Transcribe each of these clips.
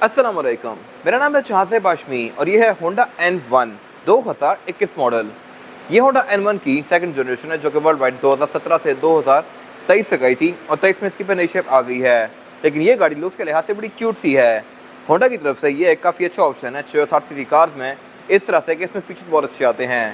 अस्सलाम वालेकुम, मेरा नाम है चाहसेब हाशमी और ये है होंडा N1 2021 मॉडल। ये होंडा N1 की सेकंड जनरेशन है जो कि वर्ल्ड वाइड 2017 से 2023 तक आई थी और 23 में इसकी पे नई शेप आ गई है। लेकिन ये गाड़ी लुक्स के लिहाज से बड़ी क्यूट सी है। होंडा की तरफ से ये काफ़ी अच्छा ऑप्शन है 660 सीसी कार्स में, इस तरह से कि इसमें फीचर्स बहुत अच्छे आते हैं।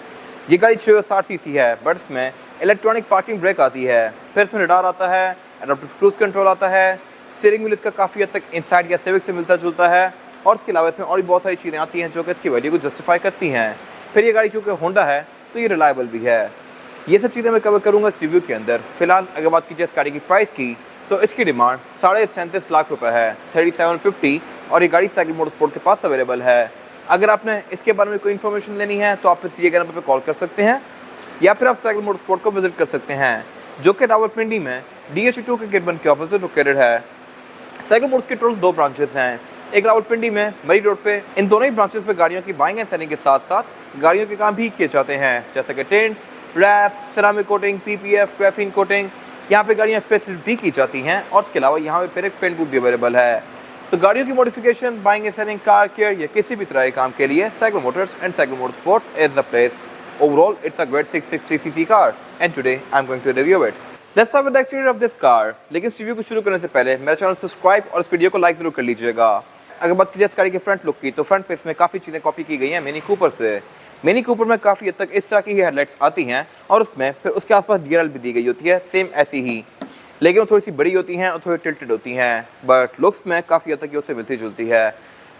ये गाड़ी 660 सीसी है बट इसमें इलेक्ट्रॉनिक पार्किंग ब्रेक आती है, फिर इसमें रडार आता है, एडाप्टिव क्रूज कंट्रोल आता है, स्टीयरिंग व्हील इसका काफ़ी हद तक इनसाइड या सिविक से मिलता जुलता है और इसके अलावा इसमें और भी बहुत सारी चीज़ें आती हैं जो कि इसकी वैल्यू को जस्टिफाई करती हैं। फिर ये गाड़ी चूँकि होंडा है तो ये रिलायबल भी है। ये सब चीज़ें मैं कवर करूँगा इस रिव्यू के अंदर। फिलहाल अगर बात कीजिए इस गाड़ी की प्राइस की तो इसकी डिमांड 37.5 लाख रुपये है, 3750, और ये गाड़ी साइकिल मोटरस्पोर्ट के पास अवेलेबल है। अगर आपने इसके बारे में कोई इन्फॉर्मेशन लेनी है तो आप इस दिए गए नंबर पर कॉल कर सकते हैं या फिर आप साइकिल मोटरस्पोर्ट को विजिट कर सकते हैं जो कि रावलपिंडी में DH2 के गेट बंद के ऑपोजिट लोकेटेड है। साइकिल मोटर्स के टोटल 2 ब्रांचेस हैं, एक रावलपिंडी में मरी रोड पे। इन दोनों ही ब्रांचेस पे गाड़ियों की बाइंग एंड सेलिंग के साथ साथ गाड़ियों के काम भी किए जाते हैं जैसे कि tints, wrap, ceramic coating, PPF, graphene coating. यहाँ पे गाड़ियाँ फेसिलिटी भी की जाती हैं और इसके अलावा यहाँ पे फिर एक पेंट बुक भी अवेलेबल है। तो गाड़ियों की modification, buying and selling, car care या किसी भी तरह के काम के लिए cycle Motors and cycle motorsports is the place. Overall, it's a great 660cc car and today I'm going to review it. Let's start with the exterior of this car। लेकिन इस रिव्यू को शुरू करने से पहले मेरा चैनल सब्सक्राइब और इस वीडियो को लाइक जरूर कर लीजिएगा। अगर बात कीजिए इस गाड़ी के फ्रंट लुक की तो फ्रंट पे इसमें काफ़ी चीज़ें कॉपी की गई हैं मिनी कूपर से। मिनी कूपर में काफ़ी हद तक इस तरह की ही हेडलाइट्स आती हैं और उसमें फिर उसके आसपास DRL भी दी गई होती है सेम ऐसी ही, लेकिन वो थोड़ी सी बड़ी होती हैं और थोड़ी टिल्टेड होती हैं, बट लुक्स में काफ़ी हद तक ये उससे मिलती जुलती है।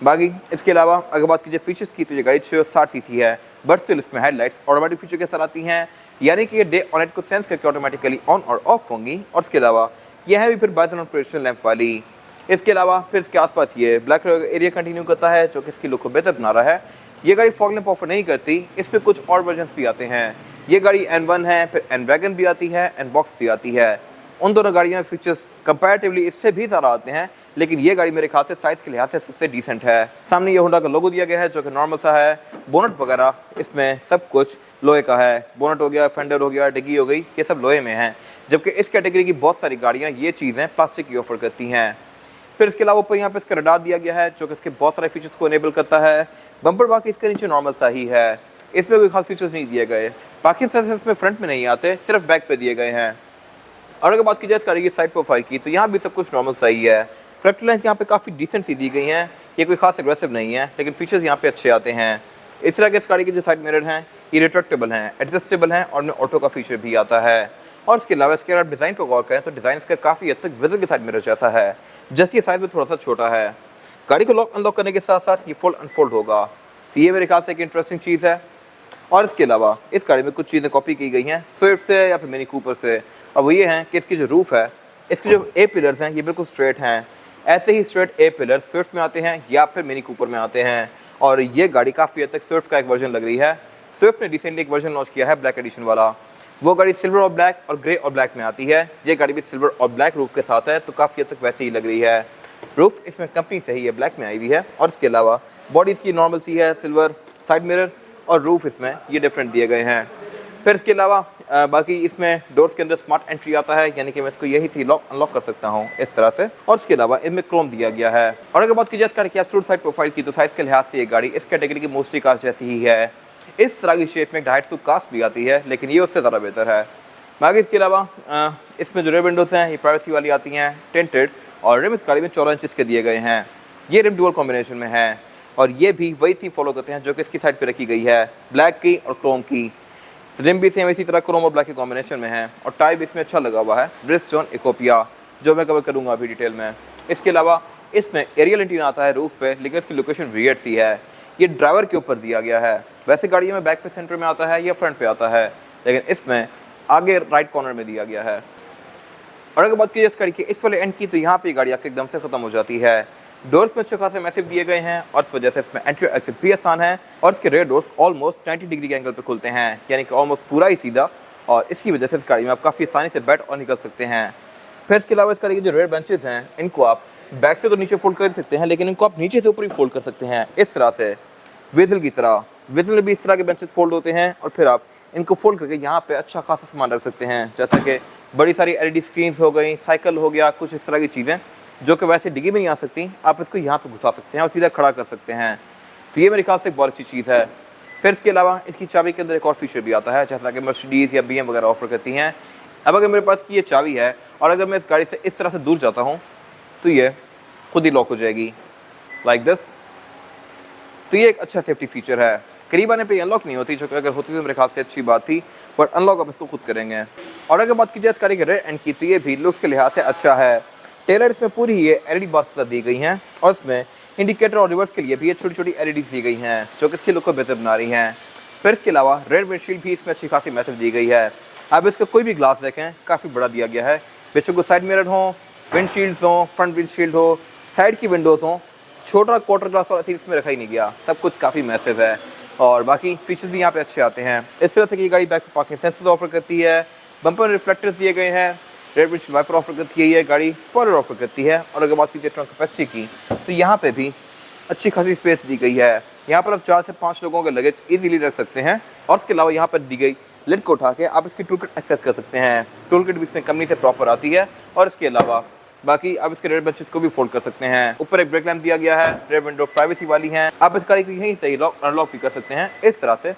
बाकी इसके अलावा अगर बात कीजिए फीचर्स की तो ये गाड़ी 660 सीसी है बट स्टिल इसमें हेडलाइट्स ऑटोमेटिक फीचर के साथ आती हैं, यानी कि ये डे और नाइट को सेंस करके ऑटोमेटिकली ऑन और ऑफ होंगी। और इसके अलावा यह है भी फिर बाइजन ऑपरेशन लैंप वाली। इसके अलावा फिर इसके आसपास ये ब्लैक एरिया कंटिन्यू करता है जो कि इसकी लुक को बेहतर बना रहा है। ये गाड़ी फॉग लैंप ऑफर नहीं करती, इसमें कुछ और वर्जन भी आते हैं। ये गाड़ी N1 है, फिर N-Wagon भी आती है, N-Box भी आती है। उन दोनों गाड़ियों में फीचर्स कंपैरेटिवली इससे भी ज़्यादा आते हैं, लेकिन ये गाड़ी मेरे ख्याल से साइज़ के लिहाज से सबसे डिसेंट है। सामने ये होंडा का लोगो दिया गया है जो कि नॉर्मल सा है। बोनट वगैरह इसमें सब कुछ लोहे का है, बोनट हो गया, फेंडर हो गया, डिग्गी हो गई, ये सब लोहे में है, जबकि इस कैटेगरी की बहुत सारी गाड़ियाँ ये चीज़ें प्लास्टिक की ऑफर करती हैं। फिर इसके अलावा ऊपर यहाँ पे इसका रडार दिया गया है जो कि इसके बहुत सारे फीचर्स को इनेबल करता है। बम्पर बाकी इसके नीचे नॉर्मल सा ही है, इसमें कोई खास फीचर्स नहीं दिए गए। पार्किंग सेंसर्स में फ्रंट में नहीं आते, सिर्फ बैक पे दिए गए हैं। और अगर बात की जाए इस गाड़ी की साइड प्रोफाइल की तो यहाँ भी सब कुछ नॉर्मल सही है। करेक्ट लाइन्स यहाँ पे काफ़ी डिसेंट सी दी गई हैं, ये कोई खास एग्रेसिव नहीं है, लेकिन फीचर्स यहाँ पे अच्छे आते हैं। इस तरह के इस गाड़ी के जो साइड मिरर हैं ये रिट्रैक्टेबल हैं, एडजस्टेबल हैं और उनमें ऑटो का फीचर भी आता है। और इसके अलावा इसके अगर डिज़ाइन पर गौर करें तो डिज़ाइन इसका काफ़ी हद तक विज़ल के साइड मिरर जैसा है, जैसे ये साइज में थोड़ा सा छोटा है। गाड़ी को लॉक अनलॉक करने के साथ साथ ये फोल्ड अनफोल्ड होगा, तो ये मेरे ख्याल से एक इंटरेस्टिंग चीज़ है। और इसके अलावा इस गाड़ी में कुछ चीज़ें कॉपी की गई हैं स्विफ्ट से या फिर मिनी कूपर से, और वो ये हैं कि इसकी जो रूफ़ है, इसके जो ए पिलर्स हैं ये बिल्कुल स्ट्रेट हैं। ऐसे ही स्ट्रेट ए पिलर स्विफ्ट में आते हैं या फिर मिनी कूपर में आते हैं, और ये गाड़ी काफ़ी हद तक स्विफ्ट का एक वर्जन लग रही है। स्विफ्ट ने रिसेंटली एक वर्जन लॉन्च किया है ब्लैक एडिशन वाला, वो गाड़ी सिल्वर और ब्लैक और ग्रे और ब्लैक में आती है। ये गाड़ी भी सिल्वर और ब्लैक रूफ के साथ है तो काफ़ी हद तक वैसे ही लग रही है। रूफ इसमें कंपनी से ही है, ब्लैक में आई हुई है। और इसके अलावा बॉडी इसकी नॉर्मल सी है, सिल्वर, साइड मिरर और रूफ इसमें ये डिफरेंट दिए गए हैं। फिर इसके अलावा बाकी इसमें डोर्स के अंदर स्मार्ट एंट्री आता है, यानी कि मैं इसको यही से लॉक अनलॉक कर सकता हूँ इस तरह से। और इसके अलावा इसमें क्रोम दिया गया है। और अगर बात की जाए इस गाड़ी की एब्सोल्यूट साइड प्रोफाइल की तो साइज़ के लिहाज से ये गाड़ी इस कैटेगरी की मोस्टली कार जैसी ही है। इस तरह की शेप में डाइटसू कास्ट भी आती है, लेकिन ये उससे ज़्यादा बेहतर है। बाकी इसके अलावा इसमें जो रेयर विंडोज़ हैं ये प्राइवेसी वाली आती हैं, टेंटेड, और रिम इस गाड़ी में 14 इंच के दिए गए हैं। ये रिम डुअल कॉम्बिनेशन में है और ये भी वही थीम फॉलो करते हैं जो कि इसकी साइड पे रखी गई है, ब्लैक की और क्रोम की। रिम भी सेम इसी तरह क्रोम और ब्लैक के कॉम्बिनेशन में है और टाइप इसमें अच्छा लगा हुआ है ब्रिजस्टोन इकोपिया, जो मैं कवर करूँगा अभी डिटेल में। इसके अलावा इसमें एरियल एंटीना आता है रूफ पे, लेकिन इसकी लोकेशन वियर्ड सी है, ये ड्राइवर के ऊपर दिया गया है। वैसे गाड़ियों में बैक पे सेंटर में आता है या फ्रंट पे आता है, लेकिन इसमें आगे राइट कॉर्नर में दिया गया है। और अगर बात की जाए इस गाड़ी के इस वाले एंड की तो यहाँ पे गाड़ी आके एकदम से ख़त्म हो जाती है। डोर्स में अच्छे खासे मैसिव दिए गए हैं और इस वजह से इसमें एंट्री एग्जिट भी आसान है और इसके रेयर डोर्स ऑलमोस्ट 90 डिग्री के एंगल पे खुलते हैं, यानी कि ऑलमोस्ट पूरा ही सीधा, और इसकी वजह से इस गाड़ी में आप काफ़ी आसानी से बैठ और निकल सकते हैं। फिर इसके अलावा इस गाड़ी के जो रेयर बेंचेस हैं इनको आप बैक से तो नीचे फोल्ड कर सकते हैं, लेकिन इनको आप नीचे से ऊपर ही फोल्ड कर सकते हैं इस तरह से, विजल की तरह। विजल में भी इस तरह के बेंचेस फोल्ड होते हैं और फिर आप इनको फोल्ड करके यहाँ पे अच्छा खासा सामान रख सकते हैं, जैसे कि बड़ी सारी LED स्क्रीन्स हो गई, साइकिल हो गया, कुछ इस तरह की चीज़ें जो कि वैसे डिग्गी में नहीं आ सकती, आप इसको यहाँ पे घुसा सकते हैं और सीधा खड़ा कर सकते हैं। तो ये मेरे ख्याल से एक बहुत अच्छी चीज़ है। फिर इसके अलावा इसकी चाबी के अंदर एक और फीचर भी आता है, जैसा कि मर्सिडीज़ या BM वगैरह ऑफर करती हैं। अब अगर मेरे पास की ये चाबी है और अगर मैं इस गाड़ी से इस तरह से दूर जाता हूँ तो ये खुद ही लॉक हो जाएगी, लाइक दिस। तो ये एक अच्छा सेफ्टी फीचर है। करीब आने पे अनलॉक नहीं होती, जो कि अगर होती तो मेरे ख्याल से अच्छी बात थी, बट अनलॉक आप इसको खुद करेंगे। और अगर बात की जाए इस गाड़ी के रेयर एंड की, तो ये भी लुक्स के लिहाज से अच्छा है। टेलर इसमें पूरी ये LED बार्स दी गई हैं और इसमें इंडिकेटर और रिवर्स के लिए भी ये छोटी छोटी LEDs दी गई हैं, जो कि इसकी लुक को बेहतर बना रही हैं। फिर इसके अलावा रेड विंडशील्ड भी इसमें अच्छी खासी मैसेज दी गई है। अब इसका कोई भी ग्लास देखें, काफ़ी बड़ा दिया गया है। बेशक वो साइड मिरर हो, विंडशील्ड्स हो, फ्रंट विंडशील्ड हो, साइड की विंडोज़ हो, छोटा क्वार्टर ग्लास वाला सीरीज में रखा ही नहीं गया, सब कुछ काफ़ी मैसिव है। और बाकी फीचर्स भी यहाँ पे अच्छे आते हैं। इस तरह से कि गाड़ी बैक पार्किंग सेंसर्स ऑफर करती है, बम्पर रिफ्लेक्टर्स दिए गए हैं, रेड विंडशील्ड वाइपर ऑफर करती है, ये गाड़ी स्पॉइलर ऑफर करती है। और अगर बात कीजिए ट्रंक कैपेसिटी की, तो यहाँ पे भी अच्छी खासी स्पेस दी गई है। यहाँ पर आप 4 से 5 लोगों के लगेज इजीली रख सकते हैं। और इसके अलावा यहाँ पर दी गई लिड को उठा के आप इसकी टूल किट एक्सेस कर सकते हैं। टूल किट भी इसमें कंपनी से प्रॉपर आती है। और इसके अलावा बाकी आप इसके रेयर बेंचेस को भी फोल्ड कर सकते हैं। ऊपर एक ब्रेक लैंप दिया गया है, रेयर विंडो प्राइवेसी वाली है, आप इस गाड़ी को यहीं से ही लॉक अनलॉक भी कर सकते हैं इस तरह से।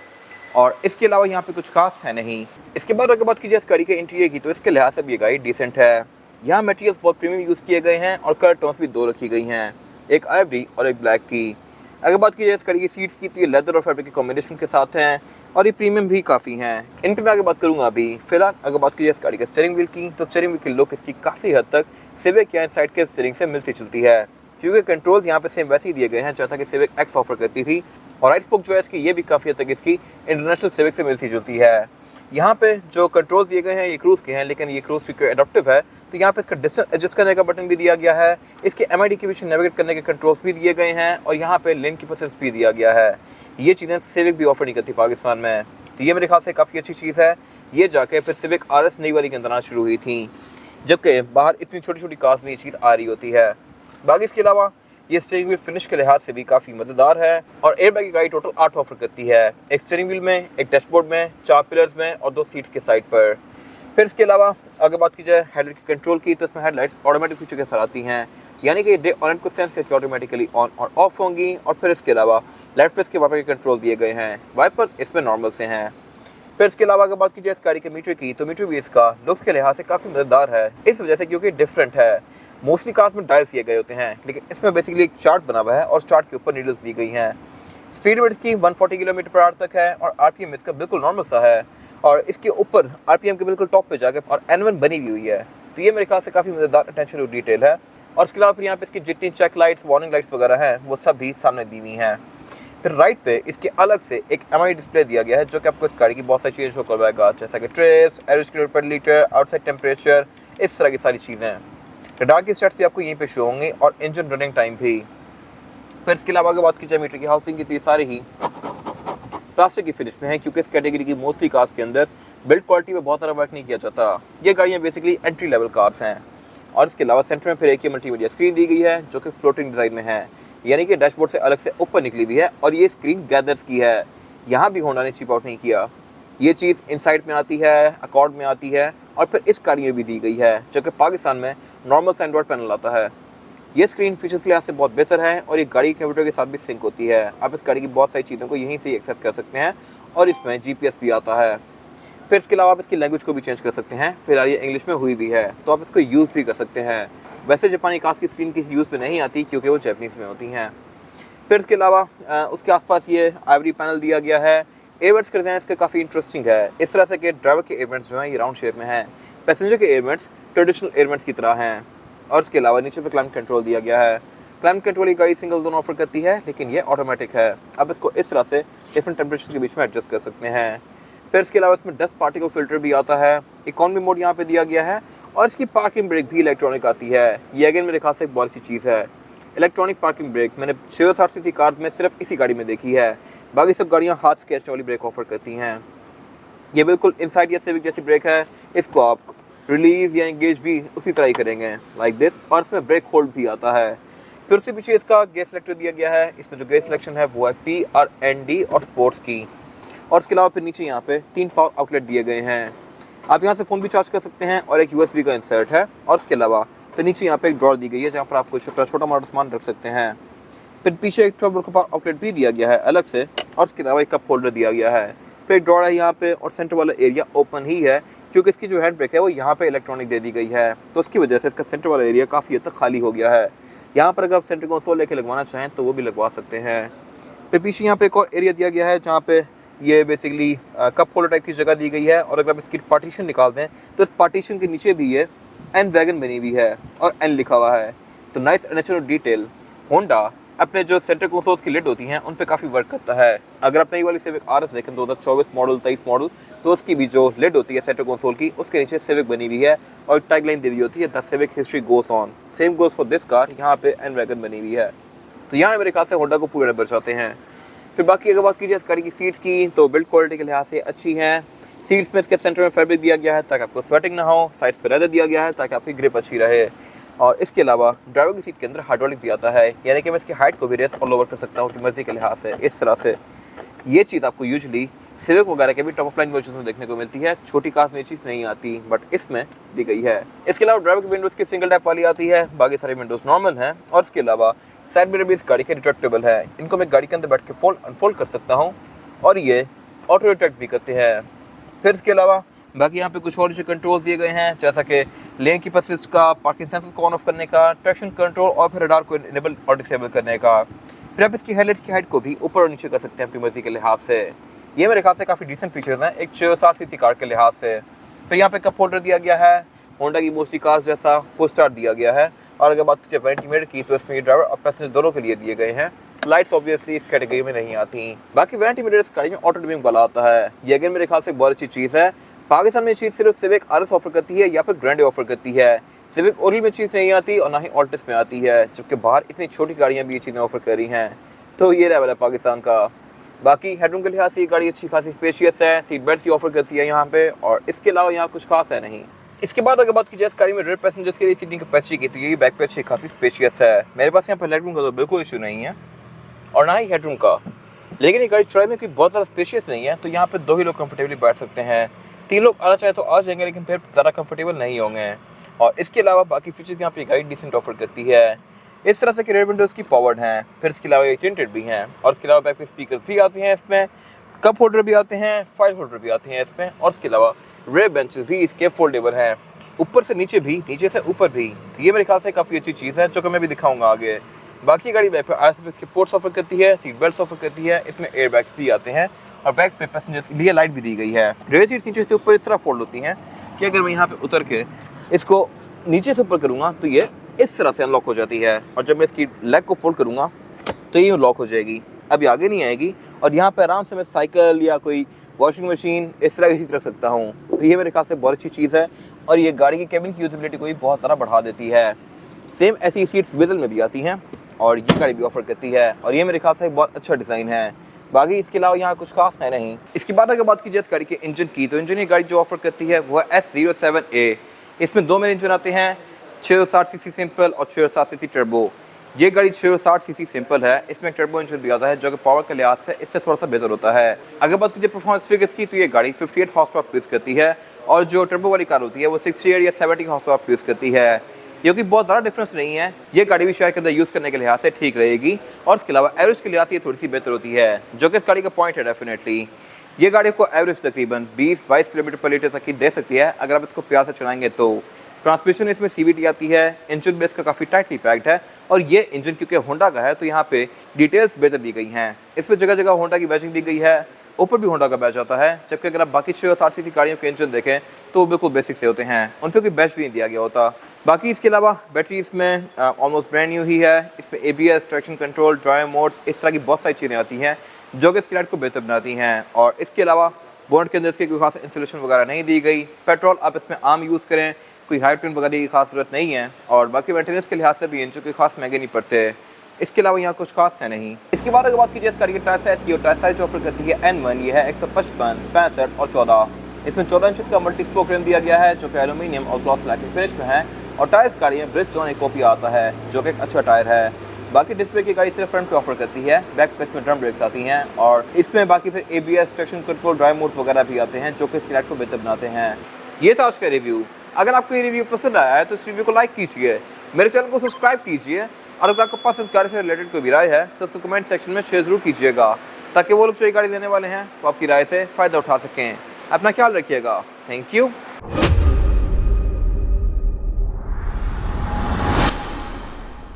और इसके अलावा यहाँ पे कुछ खास है नहीं। इसके बाद अगर बात कीजिए इस गाड़ी के इंटीरियर की, तो इसके लिहाज से भी ये गाड़ी डिसेंट है। यहाँ मटेरियल्स बहुत प्रीमियम यूज़ किए गए हैं और कलर टोन्स भी 2 रखी गई हैं, एक आइवरी और एक ब्लैक की। अगर बात की जाए इस गाड़ी की सीट्स की, तो ये लेदर और फैब्रिक के कॉम्बिनेशन के साथ हैं और ये प्रीमियम भी काफ़ी हैं। इन पर मैं आगे बात करूँगा अभी। फिलहाल अगर बात की जाए इस गाड़ी के स्टीयरिंग व्हील की, तो स्टीयरिंग व्हील की लुक इसकी काफ़ी हद तक सिविक या इनसाइड के स्टीयरिंग से मिलती जुलती है, क्योंकि कंट्रोल्स यहाँ पे सेम वैसे ही दिए गए हैं जैसा कि सिविक एक्स ऑफर करती थी। और राइट स्पोक जो है इसकी, ये भी काफ़ी हद तक इसकी इंटरनेशनल सिविक से मिलती जुलती है। यहाँ पे जो कंट्रोल्स दिए गए हैं ये क्रूज़ के हैं, लेकिन ये क्रूज़ क्योंकि एडप्टिव है, तो यहाँ पे इसका डिस्टेंस एडजस्ट करने का बटन भी दिया गया है। इसके MID के पीछे नेविगेट करने के कंट्रोल्स भी दिए गए हैं और यहाँ पे लेन कीपर असिस्ट भी दिया गया है। ये चीज़ें सिविक भी ऑफर नहीं करती पाकिस्तान में, तो ये मेरे ख्याल से काफ़ी अच्छी चीज़ है। ये जाके फिर सिविक RS नई वाली के अंदर आना शुरू हुई थी, जबकि बाहर इतनी छोटी छोटी कार्स में ये चीज़ आ रही होती है। बाकी इसके अलावा ये स्टीयरिंग व्हील फिनिश के लिहाज से भी काफ़ी मज़ेदार है। और एयरबैग की गाड़ी टोटल 8 ऑफर करती है, एक स्टीयरिंग व्हील में, एक डैशबोर्ड में, 4 पिलर्स में और 2 सीट्स के साइड पर। फिर इसके अलावा अगर बात की जाए हेडलाइट की कंट्रोल की, तो इसमें हेडलाइट्स ऑटोमेटिक फीचर के साथ आती हैं, यानी कि डे और नाइट को सेंस करके ऑटोमेटिकली ऑन और ऑफ होंगी। और फिर इसके अलावा लेफ्ट फेस के वाइपर के कंट्रोल दिए गए हैं, वाइपर्स इसमें नॉर्मल से हैं। फिर इसके अलावा अगर बात की जाए इस गाड़ी के मीटर की, तो मीटर भी इसका लुक्स के लिहाज से काफ़ी मज़ेदार है, इस वजह से क्योंकि डिफरेंट है। मोस्टली कार्स में डायल्स दिए गए होते हैं, लेकिन इसमें बेसिकली एक चार्ट बना हुआ है और चार्ट के ऊपर नीडल्स दी गई हैं। स्पीड लिमिट इसकी 140 किलोमीटर/आवर तक है और RPM इसका बिल्कुल नॉर्मल सा है। और इसके ऊपर RPM के बिल्कुल टॉप पे जाके और N1 बनी हुई है, तो ये मेरे ख्याल से काफ़ी मज़ेदार अटेंशन टू डिटेल है। और इसके अलावा फिर यहाँ पे इसकी जितनी चेक लाइट्स, वार्निंग लाइट्स वगैरह हैं, वो सब भी सामने दी हुई हैं। फिर राइट पे इसके अलग से एक MID डिस्प्ले दिया गया है, जो कि आपको इस गाड़ी की बहुत सारी चीज़ें शो करवाएगा, जैसा कि ट्रेस, एवरेज किलोमीटर/लीटर, आउटसाइड टेम्परेचर, इस तरह की सारी चीज़ें। रडार की स्टैट्स भी आपको यहीं पे शो होंगे और इंजन रनिंग टाइम भी। फिर इसके अलावा अगर बात की जाए मीटर की हाउसिंग की, तो ये सारे ही प्लास्टिक की फिनिश में है, क्योंकि इस कैटेगरी की मोस्टली कार्स के अंदर बिल्ड क्वालिटी में बहुत सारा वर्क नहीं किया जाता। ये गाड़ियाँ बेसिकली एंट्री लेवल कार्स हैं। और इसके अलावा सेंटर में फिर एक मल्टीमीडिया स्क्रीन दी गई है, जो कि फ्लोटिंग डिज़ाइन में है, यानी कि डैशबोर्ड से अलग से ऊपर निकली हुई है। और ये स्क्रीन गैदर्स की है, यहाँ भी होंडा ने चिप आउट नहीं किया। ये चीज़ इनसाइड में आती है, अकॉर्ड में आती है और फिर इस गाड़ी में भी दी गई है, जो कि पाकिस्तान में नॉर्मल सा एंड्रॉइड पैनल आता है। ये स्क्रीन फीचर्स के लिहाज से बहुत बेहतर है और ये गाड़ी के कंप्यूटर के साथ भी सिंक होती है। आप इस गाड़ी की बहुत सारी चीज़ों को यहीं से एक्सेस कर सकते हैं और इसमें GPS भी आता है। फिर इसके अलावा आप इसकी लैंग्वेज को भी चेंज कर सकते हैं। फिलहाल ये इंग्लिश में हुई भी है, तो आप इसको यूज़ भी कर सकते हैं। वैसे जापानी कार्स की स्क्रीन किसी यूज़ में नहीं आती, क्योंकि वो जैपनीज़ में होती हैं। फिर इसके अलावा उसके आसपास ये आइवरी पैनल दिया गया है। एयरवेंट्स का डिज़ाइन इसका काफ़ी इंटरेस्टिंग है, इस तरह से कि ड्राइवर के एयरवेंट्स जो हैं ये राउंड शेप में हैं, पैसेंजर के एयरवेंट्स ट्रेडिशनल एयरवेंट्स की तरह हैं। और इसके अलावा नीचे पे क्लाइमेट कंट्रोल दिया गया है। क्लाइमेट कंट्रोल की गाड़ी सिंगल जोन ऑफर करती है, लेकिन ये ऑटोमेटिक है। आप इसको इस तरह से डिफरेंट टेम्परेचर के बीच में एडजस्ट कर सकते हैं। फिर इसके अलावा इसमें डस्ट पार्टिकल फिल्टर भी आता है। इकॉनमी मोड यहाँ पे दिया गया है और इसकी पार्किंग ब्रेक भी इलेक्ट्रॉनिक आती है। ये अगेन मेरे ख्याल से एक बहुत अच्छी चीज़ है। इलेक्ट्रॉनिक पार्किंग ब्रेक मैंने 660 सीसी कार्स में सिर्फ इसी गाड़ी में देखी है, बाकी सब गाड़ियाँ हाथ से खींचने वाली ब्रेक ऑफर करती हैं। ये बिल्कुल इनसाइड या सिविक जैसी ब्रेक है, इसको आप रिलीज या एंगेज भी उसी तरह ही करेंगे, लाइक दिस। और इसमें ब्रेक होल्ड भी आता है। फिर उसके पीछे इसका गेयर सिलेक्टर दिया गया है। इसमें जो गेयर सिलेक्शन है वो है PRND और स्पोर्ट्स की। और इसके अलावा फिर नीचे यहाँ पे 3 पावर आउटलेट दिए गए हैं। आप यहाँ से फ़ोन भी चार्ज कर सकते हैं और एक USB का इंसर्ट है। और इसके अलावा फिर नीचे यहाँ पे एक ड्रॉर दी गई है जहाँ पर आप कुछ अपना छोटा मोटा सामान रख सकते हैं। फिर पीछे एक 12 वोल्ट का पावर आउटलेट भी दिया गया है अलग से, और इसके अलावा एक कप होल्डर दिया गया है। फिर एक ड्रॉर है यहाँ पे, और सेंटर वाला एरिया ओपन ही है क्योंकि इसकी जो हैंड ब्रेक है वो यहाँ पे इलेक्ट्रॉनिक दे दी गई है, तो उसकी वजह से इसका सेंटर वाला एरिया काफ़ी हद तक खाली हो गया है। यहाँ पर अगर आप सेंटर कंसोल लेके लगवाना चाहें तो वो भी लगवा सकते हैं। फिर पीछे यहाँ पे एक और एरिया दिया गया है जहाँ पे ये बेसिकली कप होल्डर टाइप की जगह दी गई है, और अगर आप इसकी पार्टीशन निकाल दें तो इस पार्टीशन के नीचे भी ये एन वैगन बनी हुई है और एन लिखा हुआ है। तो नाइस नेचुरल डिटेल। होंडा अपने जो सेंटर कंसोल्स की लिड होती हैं उन पे काफ़ी वर्क करता है। अगर आप नई वाली सिविक आरएस देखें 2024 मॉडल 23 मॉडल, तो उसकी भी जो लिड होती है सेंटर कंसोल की, उसके नीचे सिविक बनी हुई है और टैगलाइन दी हुई होती है the civic history goes on. Same goes for this car, यहाँ पे एन वैगन बनी हुई है। तो यहाँ मेरे ख्याल से होंडा को पूरे नंबर चाहते हैं। फिर बाकी अगर बात कीजिए इस गाड़ी की सीट्स की, तो बिल्ड क्वालिटी के लिहाज से अच्छी हैं। सीट्स में इसके सेंटर में फैब्रिक दिया गया है ताकि आपको स्वेटिंग ना हो, साइड्स पर लेदर दिया गया है ताकि आपकी ग्रिप अच्छी रहे, और इसके अलावा ड्राइवर की सीट के अंदर हाइड्रोलिक भी आता है, यानी कि मैं इसकी हाइट को भी रेस और लोअर कर सकता हूँ अपनी मर्जी के लिहाज से। इस तरह से ये चीज़ आपको यूजुअली सिविक वगैरह के भी टॉप ऑफ लाइन वर्जन में देखने को मिलती है, छोटी कार में ये चीज़ नहीं आती, बट इसमें दी गई है। इसके अलावा ड्राइवर की विंडोज़ की सिंगल टैप वाली आती है, बाकी सारी विंडोज़ नॉर्मल हैं, और इसके अलावा साइड मिरर भी इस गाड़ी के रिट्रैक्टेबल है। इनको मैं गाड़ी के अंदर बैठ के फोल्ड अनफोल्ड कर सकता हूँ, और ये ऑटो रिट्रैक्ट भी करते हैं। फिर इसके अलावा बाकी यहाँ पे कुछ और जो कंट्रोल्स दिए गए हैं, जैसा कि लेन की असिस्ट का, पार्किंग सेंसर्स को ऑन ऑफ करने का, ट्रैक्शन कंट्रोल, और फिर रडार को इनेबल और डिसेबल करने का। फिर आप इसकी हेडलाइट्स की हाइट को भी ऊपर और नीचे कर सकते हैं अपनी मर्जी के लिहाज से। ये मेरे ख्याल से काफ़ी डिसेंट फीचर्स हैं एक 60 सीसी कार के लिहाज से। फिर यहाँ पे कप होल्डर दिया गया है, होंडा की मोस्टली कार्स जैसा पुश स्टार्ट दिया गया है। और अगर बात कीजिए वारंटी मीटर की, तो इसमें ड्राइवर और पैसेंजर दोनों के लिए दिए गए हैं। लाइट्स ऑब्वियसली इस कैटेगरी में नहीं आती। बाकी वारंटी मीटर इस गाड़ी में ऑटो डिमिंग वाला आता है। ये अगेन मेरे ख्याल से बहुत अच्छी चीज़ है। पाकिस्तान में ये चीज़ सिर्फ सिविक आरएस ऑफर करती है या फिर ग्रैंडे ऑफर करती है। सिविक ओरियल में चीज़ नहीं आती और ना ही ऑल्टिस में आती है, जबकि बाहर इतनी छोटी गाड़ियाँ भी ये चीज़ें ऑफर कर रही हैं। तो ये लेवल है पाकिस्तान का। बाकी हेडरूम के लिहाज से ये गाड़ी अच्छी खासी स्पेशियस है, सीट बेल्ट की ऑफर करती है यहाँ पे, और इसके अलावा यहाँ कुछ खास है नहीं। इसके बाद अगर बात की जाए इस गाड़ी में रेयर पैसेंजर्स के लिए सीटिंग कैपेसिटी की, तो ये बैक पे अच्छी खासी स्पेशियस है। मेरे पास यहाँ पर लेगरूम का तो बिल्कुल इशू नहीं है और ना ही हेडरूम का, लेकिन ये गाड़ी ट्राई में कोई बहुत ज़्यादा स्पेशियस नहीं है, तो यहाँ पर 2 ही लोग कंफर्टेबली बैठ सकते हैं। 3 लोग आना चाहे तो आ जाएंगे, लेकिन फिर ज़्यादा कंफर्टेबल नहीं होंगे। और इसके अलावा बाकी फीचर्स यहाँ पे गाड़ी डिसेंट ऑफर करती है। इस तरह से कि रेयर विंडोज़ की पावर्ड हैं, फिर इसके अलावा ये टिंटेड भी हैं, और इसके अलावा बैक पे स्पीकर्स भी आते हैं इसमें, कप होल्डर भी आते हैं, फाइल होल्डर भी आते हैं इसमें, और इसके अलावा रेयर बेंचेस भी इसके फोल्डेबल हैं, ऊपर से नीचे भी, नीचे से ऊपर भी। तो ये मेरे ख्याल से काफ़ी अच्छी चीज़ है जो कि मैं भी दिखाऊंगा आगे। बाकी गाड़ी बैक पे आईआरएस के पोर्ट्स ऑफर करती है, सीट बेल्ट ऑफर करती है, इसमें एयर बैग्स भी आते हैं, और बैक पे पैसेंजर्स के लिए लाइट भी दी गई है। रेयर सीट्स नीचे से ऊपर इस तरह फोल्ड होती हैं कि अगर मैं यहाँ पे उतर के इसको नीचे से ऊपर करूँगा तो ये इस तरह से अनलॉक हो जाती है, और जब मैं इसकी लेग को फोल्ड करूँगा तो ये लॉक हो जाएगी, अभी आगे नहीं आएगी। और यहाँ पे आराम से मैं साइकिल या कोई वॉशिंग मशीन इस तरह की चीज़ रख सकता हूँ। तो ये मेरे ख्याल से बहुत अच्छी चीज़ है, और ये गाड़ी की केबिन की यूजेबिलिटी को भी बहुत ज़्यादा बढ़ा देती है। सेम ऐसी सीट्स विजल में भी आती हैं, और ये गाड़ी भी ऑफर करती है, और ये मेरे ख्याल से बहुत अच्छा डिज़ाइन है। बाकी इसके अलावा यहाँ कुछ खास है नहीं। इसके बाद अगर बात कीजिए इस गाड़ी के इंजन की, तो इंजन ये गाड़ी जो ऑफर करती है वो है S07A। इसमें 2 मेन इंजन आते हैं, 660 सीसी सिंपल और 660 सीसी टर्बो। ये गाड़ी 660 सीसी सिंपल है, इसमें टर्बो इंजन भी आता है जो कि पावर के लिहाज से इससे थोड़ा सा बेहतर होता है। अगर बात कीजिए परफॉर्मेंस फिगर्स की, तो ये गाड़ी 58 हॉर्स पावर प्रोड्यूस करती है, और जो टर्बो वाली कार होती है वो 68 या 70 हॉर्स पावर प्रोड्यूस करती है, क्योंकि बहुत ज़्यादा डिफरेंस नहीं है। ये गाड़ी भी शहर के अंदर यूज़ करने के लिहाज से ठीक रहेगी, और इसके अलावा एवरेज के लिहाज से ये थोड़ी सी बेहतर होती है, जो कि इस गाड़ी का पॉइंट है डेफिनेटली। ये गाड़ी को एवरेज तकरीबन 20-22 किलोमीटर पर लीटर तक की दे सकती है अगर आप इसको प्यार से चलाएंगे तो। ट्रांसमिशन इसमें CVT आती है, इंजन बेस का काफ़ी टाइटली पैक्ड है, और ये इंजन क्योंकि होंडा का है तो यहाँ पे डिटेल्स बेहतर दी गई हैं। इसमें जगह जगह होंडा की बैचिंग दी गई है, ऊपर भी होंडा का बैच आता है, जबकि अगर आप बाकी 660 सीसी गाड़ियों के इंजन देखें तो वो बिल्कुल बेसिक से होते हैं, उन पर कोई बैच भी नहीं दिया गया होता। बाकी इसके अलावा बैटरी इसमें ऑलमोस्ट ब्रांड न्यू ही है। इसमें ABS, traction control, drive modes, इस तरह की बहुत सारी चीज़ें आती हैं जो कि इसकी राइड को बेहतर बनाती हैं। और इसके अलावा बोनट के अंदर इसकी कोई खास इंसुलेशन वगैरह नहीं दी गई। पेट्रोल आप इसमें आम यूज़ करें, कोई हाई ट्यून वगैरह की खास जरूरत नहीं है, और बाकी मेंटेनेंस के लिहाज से भी इंजन कोई खास महंगे नहीं पड़ते। इसके अलावा यहाँ कुछ खास है नहीं। इसके बाद अगर बात कीजिए इस गाड़ी के टायर साइज की, और टायर साइज ऑफर करती है N1, ये है 155, 65 और 14। इसमें 14 इंच का मल्टी स्पोक रिम दिया गया है जो कि एल्यूमिनियम और ग्लॉस ब्लैक फिनिश में है, और टायर इस गाड़ी में ब्रिजस्टोन एकोपिया आता है जो कि एक अच्छा टायर है। बाकी डिस्प्ले की गाड़ी सिर्फ फ्रंट पे ऑफर करती है, बैक पे इसमें ड्रम ब्रेक्स आती हैं, और इसमें बाकी फिर ABS, traction control, drive modes वगैरह भी आते हैं जो कि इसकी राइड को बेहतर बनाते हैं। ये था आज का रिव्यू। अगर आपको ये रिव्यू पसंद आया है तो इस रिव्यू को लाइक कीजिए, मेरे चैनल को सब्सक्राइब कीजिए, और अगर आपके पास इस गाड़ी से रिलेटेड कोई भी राय है तो उसको कमेंट सेक्शन में शेयर जरूर कीजिएगा, ताकि वो लोग जो ये गाड़ी लेने वाले हैं वो आपकी राय से फ़ायदा उठा सकें। अपना ख्याल रखिएगा। Thank you.